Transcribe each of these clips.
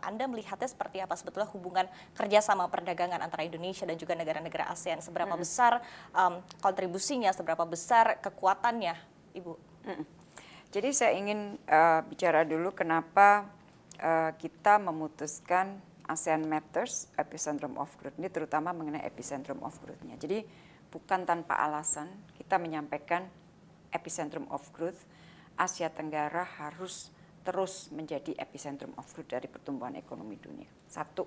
Anda melihatnya seperti apa sebetulnya hubungan kerjasama perdagangan antara Indonesia dan juga negara-negara ASEAN? Seberapa besar kontribusinya, seberapa besar kekuatannya, Ibu? Jadi saya ingin bicara dulu kenapa kita memutuskan ASEAN Matters Epicentrum of Growth ini, terutama mengenai epicentrum of growth-nya. Jadi bukan tanpa alasan kita menyampaikan epicentrum of growth, Asia Tenggara harus terus menjadi epicentrum of growth dari pertumbuhan ekonomi dunia. Satu,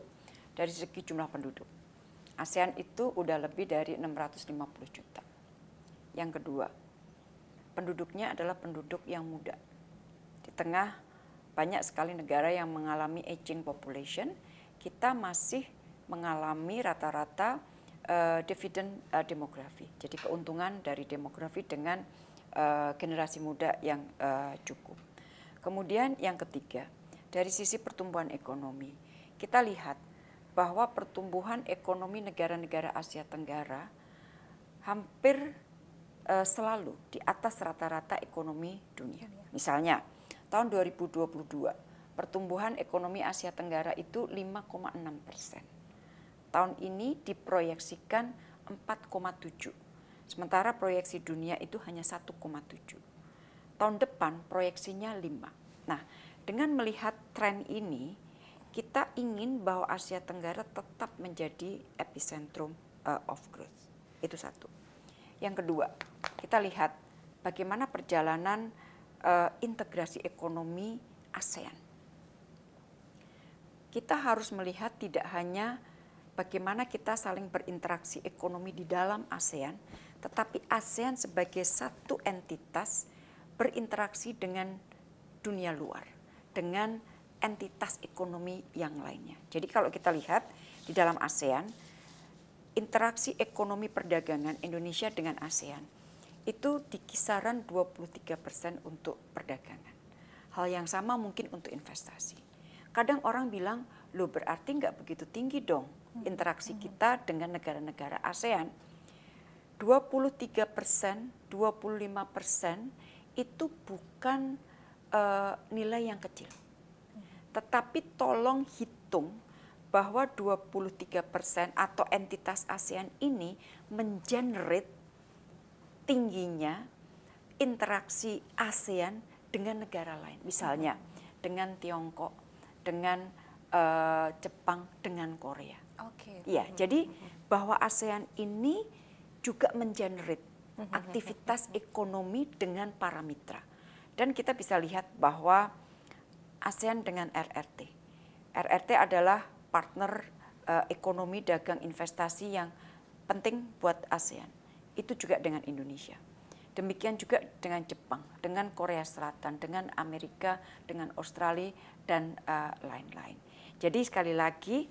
dari segi jumlah penduduk. ASEAN itu udah lebih dari 650 juta. Yang kedua, penduduknya adalah penduduk yang muda. Di tengah banyak sekali negara yang mengalami aging population, kita masih mengalami rata-rata dividend demografi. Jadi keuntungan dari demografi dengan generasi muda yang cukup. Kemudian yang ketiga, dari sisi pertumbuhan ekonomi, kita lihat bahwa pertumbuhan ekonomi negara-negara Asia Tenggara hampir selalu di atas rata-rata ekonomi dunia. Misalnya, tahun 2022, pertumbuhan ekonomi Asia Tenggara itu 5,6%. Tahun ini diproyeksikan 4,7%. Sementara proyeksi dunia itu hanya 1,7%. Tahun depan proyeksinya 5%. Nah, dengan melihat tren ini, kita ingin bahwa Asia Tenggara tetap menjadi epicentrum of growth. Itu satu. Yang kedua, kita lihat bagaimana perjalanan integrasi ekonomi ASEAN. Kita harus melihat tidak hanya bagaimana kita saling berinteraksi ekonomi di dalam ASEAN, tetapi ASEAN sebagai satu entitas berinteraksi dengan dunia luar, dengan entitas ekonomi yang lainnya. Jadi kalau kita lihat di dalam ASEAN, interaksi ekonomi perdagangan Indonesia dengan ASEAN itu di kisaran 23% untuk perdagangan. Hal yang sama mungkin untuk investasi. Kadang orang bilang, loh berarti nggak begitu tinggi dong interaksi kita dengan negara-negara ASEAN. 23%, 25% itu bukan nilai yang kecil. Tetapi tolong hitung bahwa 23% atau entitas ASEAN ini mengenerate tingginya interaksi ASEAN dengan negara lain. Misalnya dengan Tiongkok, dengan Jepang, dengan Korea. Ya, jadi bahwa ASEAN ini juga mengenerate aktivitas ekonomi dengan para mitra. Dan kita bisa lihat bahwa ASEAN dengan RRT. RRT adalah partner ekonomi dagang investasi yang penting buat ASEAN. Itu juga dengan Indonesia. Demikian juga dengan Jepang, dengan Korea Selatan, dengan Amerika, dengan Australia, dan lain-lain. Jadi sekali lagi,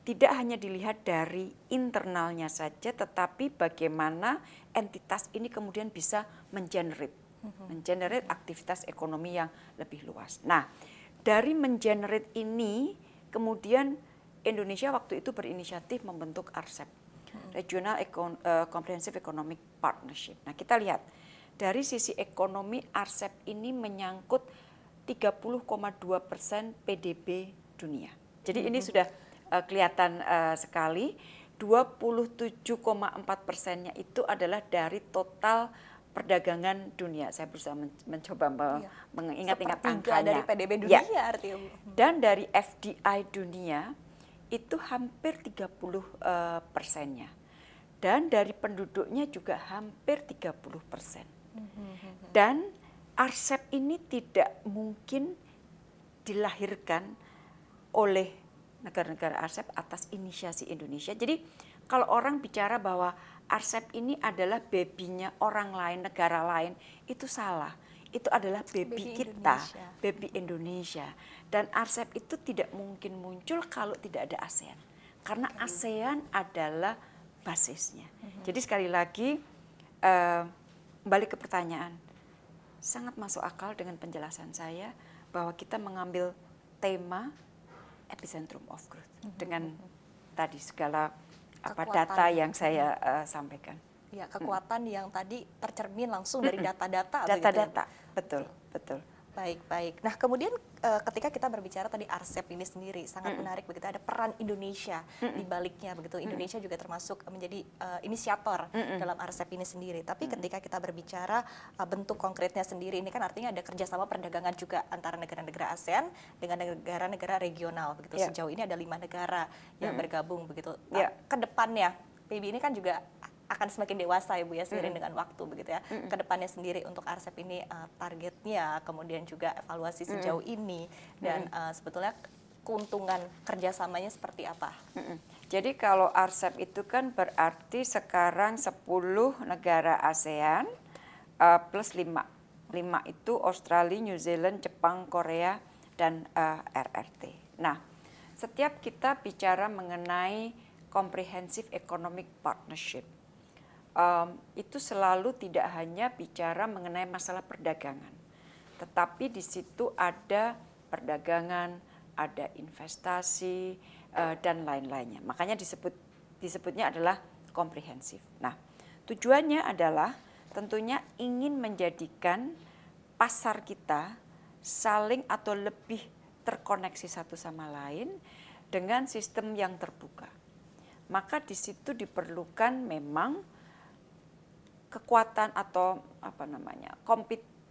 tidak hanya dilihat dari internalnya saja, tetapi bagaimana entitas ini kemudian bisa mengenerate aktivitas ekonomi yang lebih luas. Nah, dari mengenerate ini, kemudian Indonesia waktu itu berinisiatif membentuk RCEP, Regional Comprehensive Economic Partnership. Nah, kita lihat dari sisi ekonomi RCEP ini menyangkut 30,2% PDB dunia. Jadi ini sudah kelihatan sekali. 27,4%-nya itu adalah dari total perdagangan dunia. Saya berusaha mencoba mengingat-ingat angkanya. Dari PDB dunia ya, artinya. Dan dari FDI dunia itu hampir 30%-nya. Dan dari penduduknya juga hampir 30%. Dan RCEP ini tidak mungkin dilahirkan oleh negara-negara RCEP atas inisiasi Indonesia. Jadi kalau orang bicara bahwa RCEP ini adalah baby-nya orang lain, negara lain, itu salah. Itu adalah baby kita, baby Indonesia. Dan RCEP itu tidak mungkin muncul kalau tidak ada ASEAN. Karena ASEAN adalah basisnya. Jadi sekali lagi, kembali ke pertanyaan, sangat masuk akal dengan penjelasan saya bahwa kita mengambil tema epicentrum of growth dengan tadi segala data yang saya sampaikan. Ya, kekuatan yang tadi tercermin langsung dari data-data. Data-data, betul. Baik. Nah, kemudian ketika kita berbicara tadi RCEP ini sendiri sangat menarik begitu, ada peran Indonesia di baliknya begitu. Indonesia juga termasuk menjadi inisiator dalam RCEP ini sendiri. Tapi ketika kita berbicara bentuk konkretnya sendiri, ini kan artinya ada kerjasama perdagangan juga antara negara-negara ASEAN dengan negara-negara regional begitu. Sejauh ini ada 5 negara yang bergabung begitu. Kedepannya, PB ini kan juga akan semakin dewasa ya Bu ya, seiring dengan waktu begitu ya. Kedepannya sendiri untuk RCEP ini targetnya, kemudian juga evaluasi sejauh ini, dan sebetulnya keuntungan kerjasamanya seperti apa? Jadi kalau RCEP itu kan berarti sekarang 10 negara ASEAN plus 5. 5 itu Australia, New Zealand, Jepang, Korea, dan RRT. Nah, setiap kita bicara mengenai Comprehensive Economic Partnership, itu selalu tidak hanya bicara mengenai masalah perdagangan, tetapi di situ ada perdagangan, ada investasi, dan lain-lainnya. Makanya disebutnya adalah komprehensif. Nah, tujuannya adalah tentunya ingin menjadikan pasar kita saling atau lebih terkoneksi satu sama lain dengan sistem yang terbuka. Maka di situ diperlukan memang kekuatan atau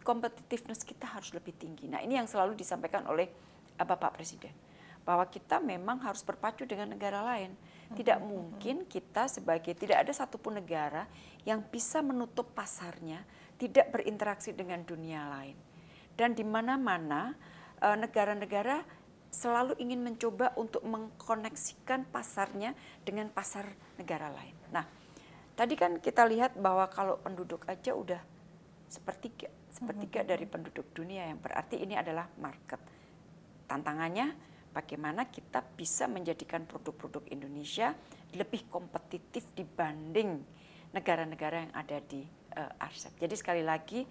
competitiveness kita harus lebih tinggi. Nah, ini yang selalu disampaikan oleh Bapak Presiden, bahwa kita memang harus berpacu dengan negara lain. Tidak mungkin kita tidak ada satupun negara yang bisa menutup pasarnya, tidak berinteraksi dengan dunia lain. Dan di mana-mana negara-negara selalu ingin mencoba untuk mengkoneksikan pasarnya dengan pasar negara lain. Nah, tadi kan kita lihat bahwa kalau penduduk aja udah sepertiga dari penduduk dunia, yang berarti ini adalah market. Tantangannya bagaimana kita bisa menjadikan produk-produk Indonesia lebih kompetitif dibanding negara-negara yang ada di RCEP. Jadi sekali lagi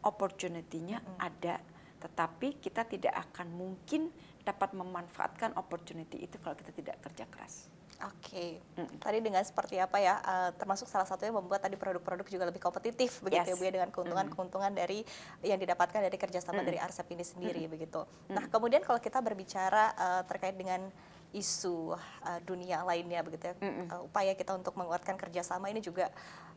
opportunity-nya ada, tetapi kita tidak akan mungkin dapat memanfaatkan opportunity itu kalau kita tidak kerja keras. Oke, tadi dengan seperti apa ya, termasuk salah satunya membuat tadi produk-produk juga lebih kompetitif begitu ya Bu ya, dengan keuntungan-keuntungan dari yang didapatkan dari kerjasama dari RCEP ini sendiri begitu. Nah, kemudian kalau kita berbicara terkait dengan isu dunia lainnya begitu ya, upaya kita untuk menguatkan kerjasama ini juga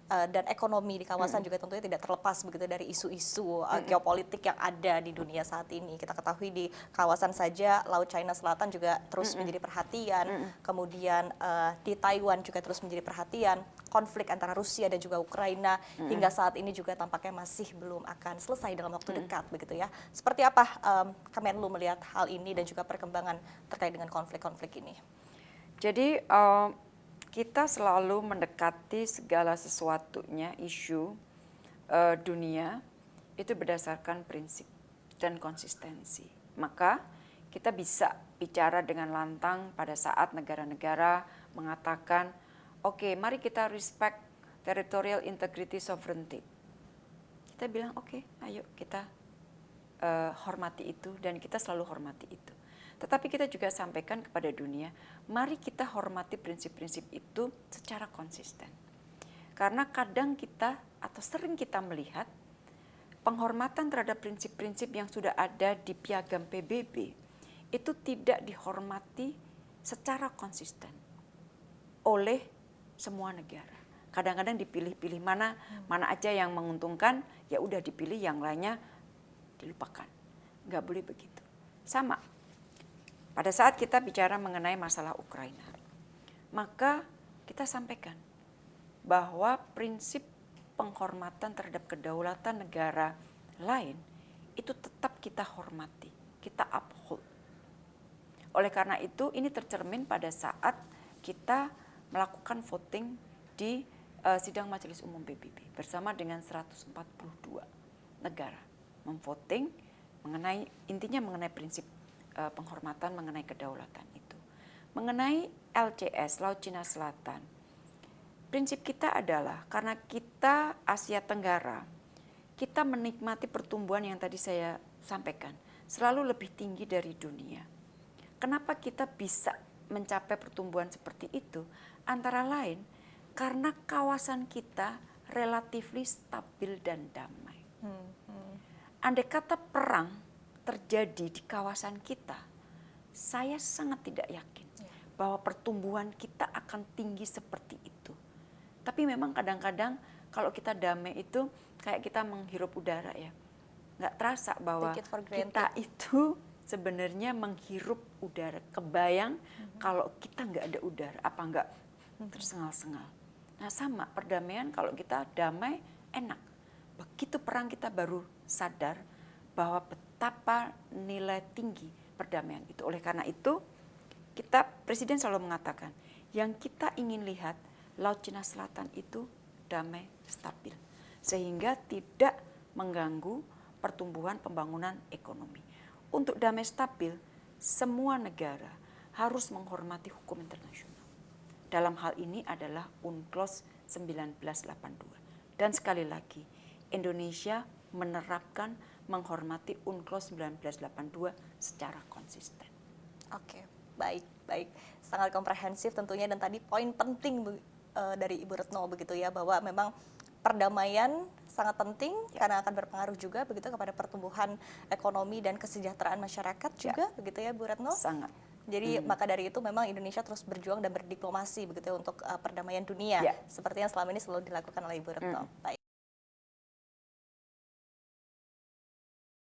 dan ekonomi di kawasan juga tentunya tidak terlepas begitu dari isu-isu geopolitik yang ada di dunia saat ini. Kita ketahui di kawasan saja Laut China Selatan juga terus menjadi perhatian, kemudian di Taiwan juga terus menjadi perhatian. Konflik antara Rusia dan juga Ukraina hingga saat ini juga tampaknya masih belum akan selesai dalam waktu dekat begitu ya. Seperti apa Kemenlu melihat hal ini dan juga perkembangan terkait dengan konflik-konflik ini? Jadi kita selalu mendekati segala sesuatunya, isu dunia itu berdasarkan prinsip dan konsistensi. Maka kita bisa bicara dengan lantang pada saat negara-negara mengatakan, oke, mari kita respect territorial integrity sovereignty. Kita bilang oke, ayo kita hormati itu, dan kita selalu hormati itu. Tetapi kita juga sampaikan kepada dunia, mari kita hormati prinsip-prinsip itu secara konsisten. Karena kadang kita atau sering kita melihat penghormatan terhadap prinsip-prinsip yang sudah ada di piagam PBB itu tidak dihormati secara konsisten oleh semua negara. Kadang-kadang dipilih-pilih mana aja yang menguntungkan, ya udah dipilih, yang lainnya dilupakan. Nggak boleh begitu. Sama. Pada saat kita bicara mengenai masalah Ukraina, maka kita sampaikan bahwa prinsip penghormatan terhadap kedaulatan negara lain itu tetap kita hormati, kita uphold. Oleh karena itu, ini tercermin pada saat kita melakukan voting di sidang Majelis Umum PBB bersama dengan 142 negara memvoting intinya mengenai prinsip penghormatan mengenai kedaulatan itu. Mengenai LCS, Laut Cina Selatan, prinsip kita adalah karena kita Asia Tenggara, kita menikmati pertumbuhan yang tadi saya sampaikan, selalu lebih tinggi dari dunia. Kenapa kita bisa mencapai pertumbuhan seperti itu? Antara lain, karena kawasan kita relatif stabil dan damai. Andai kata perang, terjadi di kawasan kita, saya sangat tidak yakin bahwa pertumbuhan kita akan tinggi seperti itu. Tapi memang kadang-kadang kalau kita damai itu kayak kita menghirup udara ya. Nggak terasa bahwa kita itu sebenarnya menghirup udara. Kebayang kalau kita nggak ada udara, apa nggak tersengal-sengal. Nah sama, perdamaian kalau kita damai enak. Begitu perang kita baru sadar bahwa betapa nilai tinggi perdamaian itu. Oleh karena itu, Presiden selalu mengatakan, yang kita ingin lihat Laut Cina Selatan itu damai, stabil. Sehingga tidak mengganggu pertumbuhan pembangunan ekonomi. Untuk damai stabil, semua negara harus menghormati hukum internasional. Dalam hal ini adalah UNCLOS 1982. Dan sekali lagi, Indonesia menerapkan menghormati UNCLOS 1982 secara konsisten. Oke, baik. Sangat komprehensif tentunya, dan tadi poin penting dari Ibu Retno begitu ya, bahwa memang perdamaian sangat penting karena akan berpengaruh juga begitu kepada pertumbuhan ekonomi dan kesejahteraan masyarakat juga begitu ya Bu Retno. Sangat. Jadi maka dari itu memang Indonesia terus berjuang dan berdiplomasi begitu ya untuk perdamaian dunia seperti yang selama ini selalu dilakukan oleh Ibu Retno. Baik.